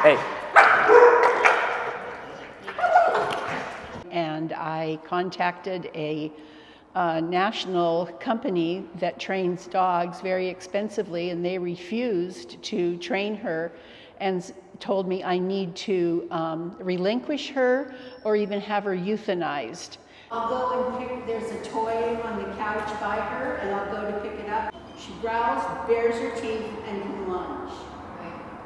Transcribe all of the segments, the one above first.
Hey. And I contacted a national company that trains dogs very expensively, and they refused to train her and told me I need to relinquish her or even have her euthanized. I'll go and pick, there's a toy on the couch by her, and I'll go to pick it up. She growls, bares her teeth, and can lunge.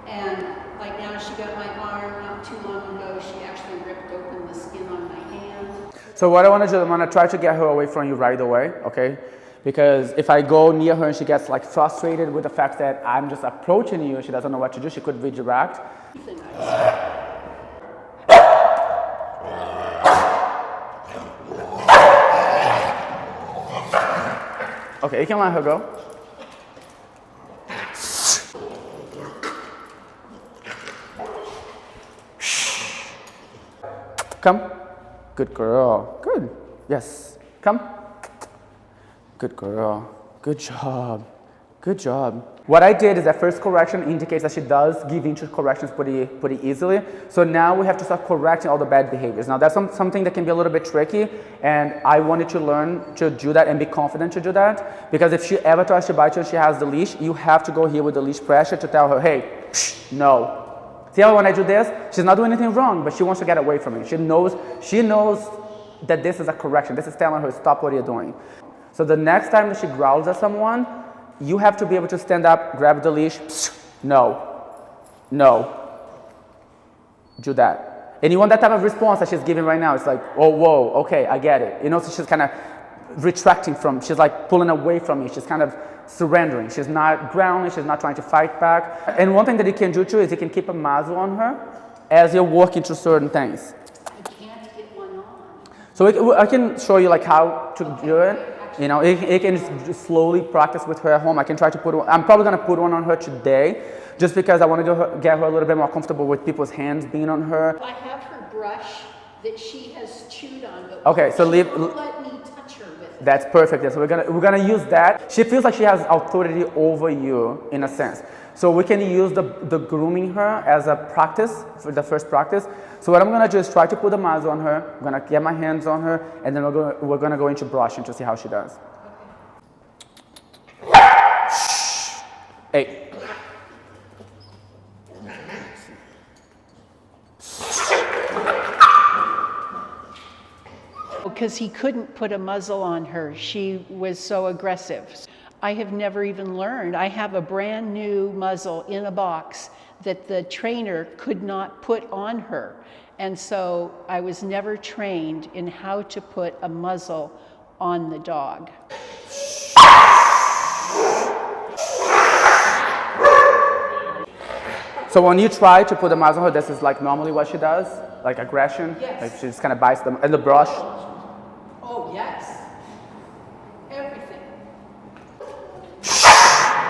And like now she got my arm not too long ago, she actually ripped open the skin on my hand. So what I want to do, I'm going to try to get her away from you right away, okay? Because if I go near her and she gets like frustrated with the fact that I'm just approaching you and she doesn't know what to do, she could redirect. Okay, you can let her go. Come. Good girl. Good. Yes. Come. Good girl. Good job. Good job. What I did is that first correction indicates that she does give into corrections pretty easily. So now we have to start correcting all the bad behaviors. Now that's something that can be a little bit tricky, and I wanted to learn to do that and be confident to do that. Because if she ever tries to bite you and she has the leash, you have to go here with the leash pressure to tell her, hey, psh, no. See how when I do this, she's not doing anything wrong, but she wants to get away from me. She knows that this is a correction. This is telling her, stop what you're doing. So the next time that she growls at someone, you have to be able to stand up, grab the leash, no, no, do that. And you want that type of response that she's giving right now. It's like, oh, whoa, okay, I get it. You know, so she's kind of retracting she's like pulling away from me. She's kind of surrendering. She's not growling, she's not trying to fight back. And one thing that you can do too is you can keep a muzzle on her as you're working through certain things. I can't get one on. So I can show you like how to do it. You know, you can just slowly practice with her at home. I can try to put one. I'm probably going to put one on her today just because I want to get her a little bit more comfortable with people's hands being on her. I have her brush that she has chewed on, but okay, so she won't let me touch her with it. That's perfect. So we're gonna use that. She feels like she has authority over you in a sense. So we can use the grooming her as a practice for the first practice. So what I'm gonna do is try to put a muzzle on her. I'm gonna get my hands on her, and then we're gonna go into brushing to see how she does. Okay. Hey. Because he couldn't put a muzzle on her. She was so aggressive. I have never even learned. I have a brand new muzzle in a box that the trainer could not put on her. And so I was never trained in how to put a muzzle on the dog. So when you try to put a muzzle on her, this is like normally what she does, like aggression. Yes. Like she just kind of bites them and the brush. Oh, yes. Everything.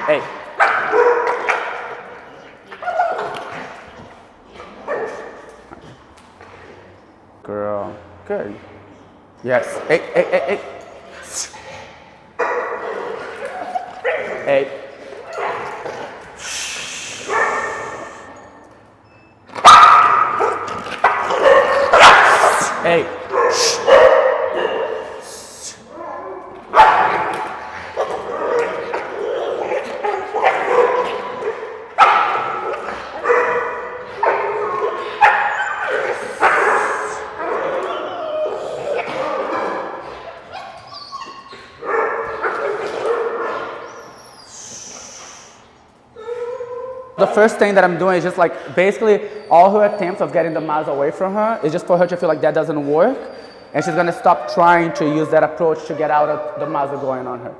Hey. Girl. Good. Yes. Hey, hey, hey, hey. Hey. Hey. The first thing that I'm doing is just like basically all her attempts of getting the muzzle away from her is just for her to feel like that doesn't work, and she's gonna stop trying to use that approach to get out of the muzzle going on her.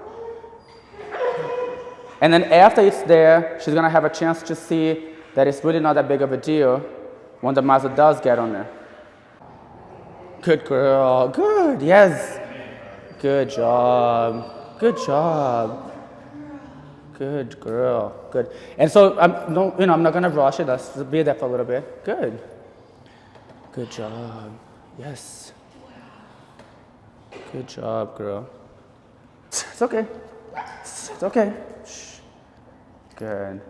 And then after it's there, she's gonna have a chance to see that it's really not that big of a deal when the muzzle does get on her. Good girl, good, yes. Good job, good job. Good girl, good. And so I'm not gonna rush it. Let's be there for a little bit. Good. Good job. Yes. Good job, girl. It's okay. It's okay. Shh. Good.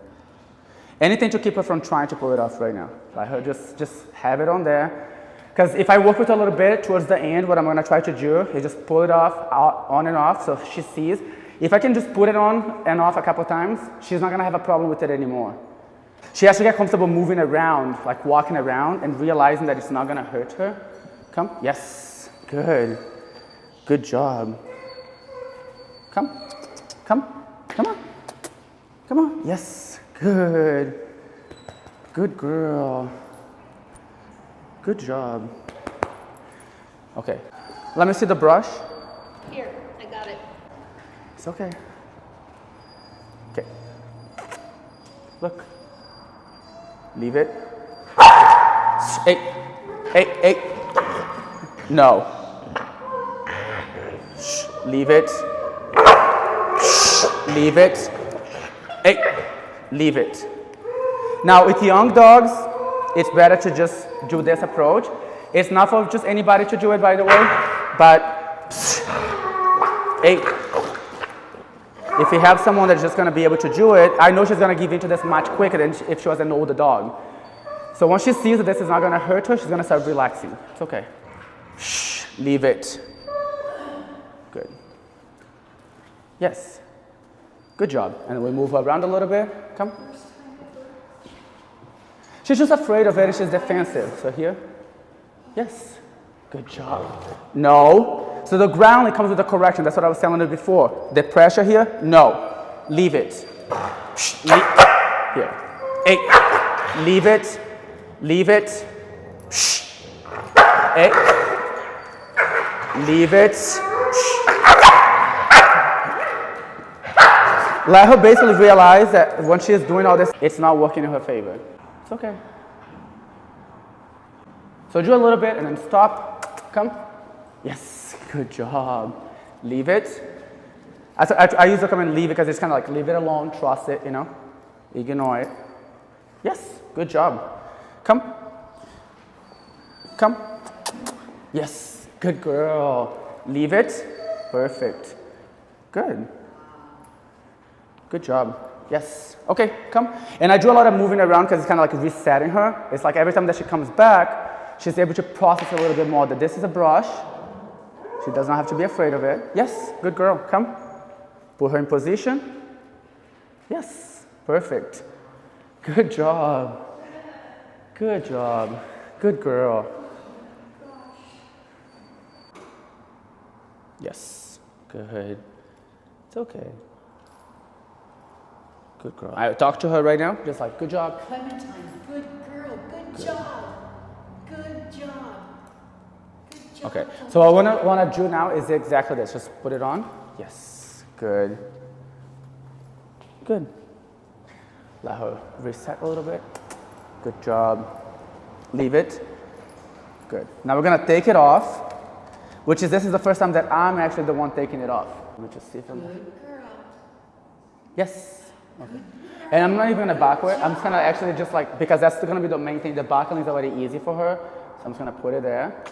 Anything to keep her from trying to pull it off right now. Let her just have it on there. Because if I work with her a little bit towards the end, what I'm gonna try to do is just pull it off, on and off, so she sees. If I can just put it on and off a couple times, she's not gonna have a problem with it anymore. She has to get comfortable moving around, like walking around and realizing that it's not gonna hurt her. Come, yes, good. Good job. Come on. Come on, yes, good. Good girl. Good job. Okay, let me see the brush. Here, I got it. It's okay. Okay. Look. Leave it. Hey. No. Shh. Leave it. Shh. Leave it. Hey. Leave it. Now, with young dogs, it's better to just do this approach. It's not for just anybody to do it, by the way, but hey. If you have someone that's just gonna be able to do it, I know she's gonna give into this much quicker than if she was an older dog. So once she sees that this is not gonna hurt her, she's gonna start relaxing. It's okay. Shh, leave it. Good. Yes. Good job. And we move her around a little bit. Come. She's just afraid of it and she's defensive. So here. Yes. Good job. No. So the ground, it comes with the correction. That's what I was telling you before. The pressure here, no. Leave it. Here. Hey. Leave it. Leave it. Hey. Leave it. Let her basically realize that when she is doing all this, it's not working in her favor. It's okay. So do a little bit and then stop. Come. Yes. Good job. Leave it. I use the command leave it because it's kind of like leave it alone, trust it, you know. Ignore it. Yes. Good job. Come. Come. Yes. Good girl. Leave it. Perfect. Good. Good job. Yes. Okay, come. And I do a lot of moving around because it's kind of like resetting her. It's like every time that she comes back, she's able to process a little bit more that this is a brush. She does not have to be afraid of it. Yes, good girl. Come. Put her in position. Yes, perfect. Good job. Good job. Good girl. Yes, good. It's okay. Good girl. I talk to her right now, just like, good job. Clementine, good girl, good job. Good job. Okay, so what I want to do now is exactly this. Just put it on. Yes, good. Good. Let her reset a little bit. Good job. Leave it. Good. Now we're going to take it off, which is, this is the first time that I'm actually the one taking it off. Let me just see if I'm... Good girl. Yes. Okay. And I'm not even going to backward. I'm just going to actually just like, because that's going to be the main thing. The buckling is already easy for her. So I'm just going to put it there.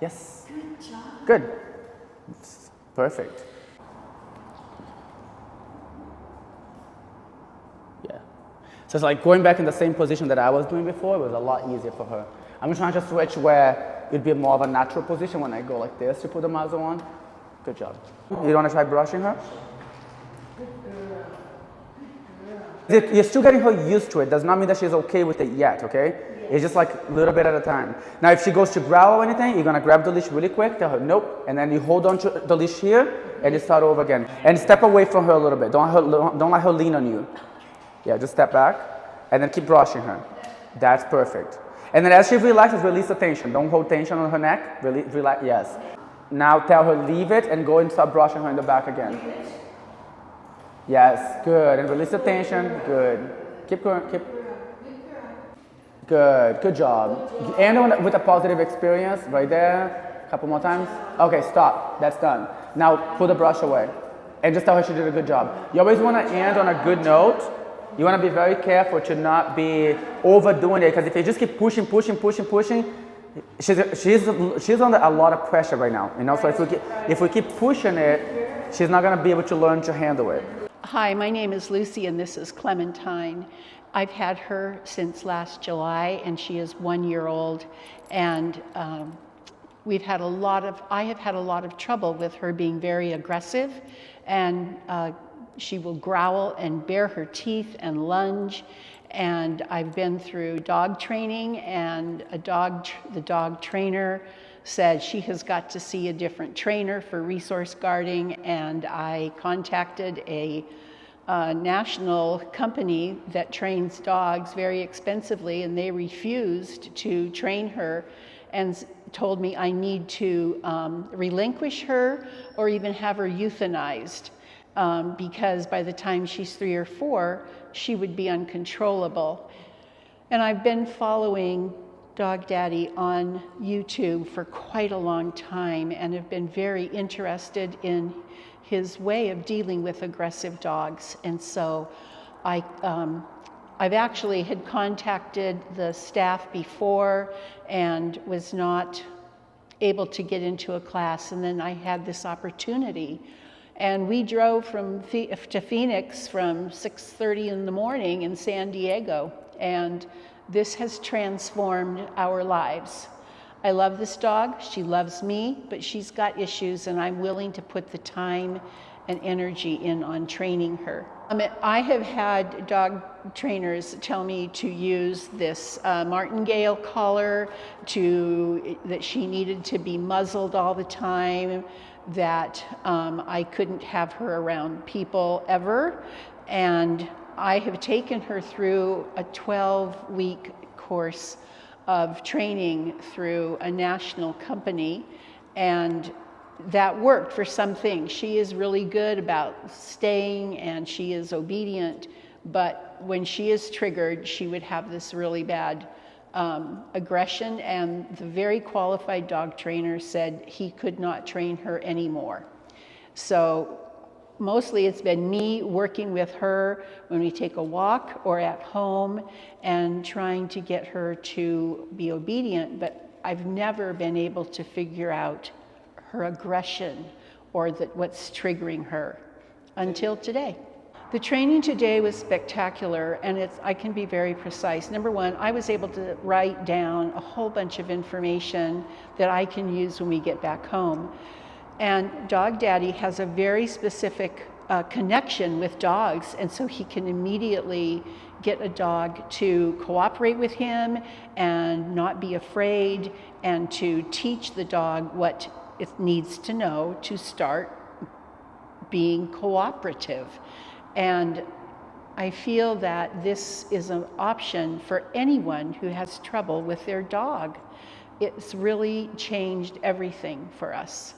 Yes. Good job. Good. Perfect. Yeah. So it's like going back in the same position that I was doing before, it was a lot easier for her. I'm trying to switch where it'd be more of a natural position when I go like this to put the muzzle on. Good job. You don't want to try brushing her? You're still getting her used to it. Does not mean that she's okay with it yet, okay? It's just like a little bit at a time. Now, if she goes to growl or anything, you're gonna grab the leash really quick, tell her nope, and then you hold on to the leash here, and you start over again. And step away from her a little bit. Don't let her lean on you. Yeah, just step back, and then keep brushing her. That's perfect. And then as she relaxes, release the tension. Don't hold tension on her neck. Relax, yes. Now tell her leave it, and go and start brushing her in the back again. Yes, good. And release the tension. Good. Keep going. Keep. Good. Good job. End with a positive experience right there. A couple more times. Okay, stop. That's done. Now put the brush away. And just tell her she did a good job. You always want to end on a good note. You want to be very careful to not be overdoing it. Because if you just keep pushing, she's under a lot of pressure right now. You know, so if we keep pushing it, she's not going to be able to learn to handle it. Hi, my name is Lucy and this is Clementine. I've had her since last July and she is 1 year old, and I have had a lot of trouble with her being very aggressive, and she will growl and bare her teeth and lunge. And I've been through dog training, and the dog trainer said she has got to see a different trainer for resource guarding, and I contacted a national company that trains dogs very expensively, and they refused to train her and told me I need to relinquish her or even have her euthanized, because by the time she's 3 or 4, she would be uncontrollable. And I've been following Dog Daddy on YouTube for quite a long time and have been very interested in his way of dealing with aggressive dogs. And so I've actually had contacted the staff before and was not able to get into a class, and then I had this opportunity. And we drove to Phoenix from 6:30 in the morning in San Diego, and this has transformed our lives. I love this dog, she loves me, but she's got issues, and I'm willing to put the time and energy in on training her. I have had dog trainers tell me to use this martingale collar, that she needed to be muzzled all the time, that I couldn't have her around people ever. And I have taken her through a 12-week course of training through a national company, and that worked for some things. She is really good about staying and she is obedient, but when she is triggered, she would have this really bad aggression, and the very qualified dog trainer said he could not train her anymore. So mostly it's been me working with her when we take a walk or at home and trying to get her to be obedient, but I've never been able to figure out her aggression or what's triggering her until today. The training today was spectacular, and I can be very precise. Number one, I was able to write down a whole bunch of information that I can use when we get back home. And Dog Daddy has a very specific connection with dogs, and so he can immediately get a dog to cooperate with him and not be afraid, and to teach the dog what it needs to know to start being cooperative. And I feel that this is an option for anyone who has trouble with their dog. It's really changed everything for us.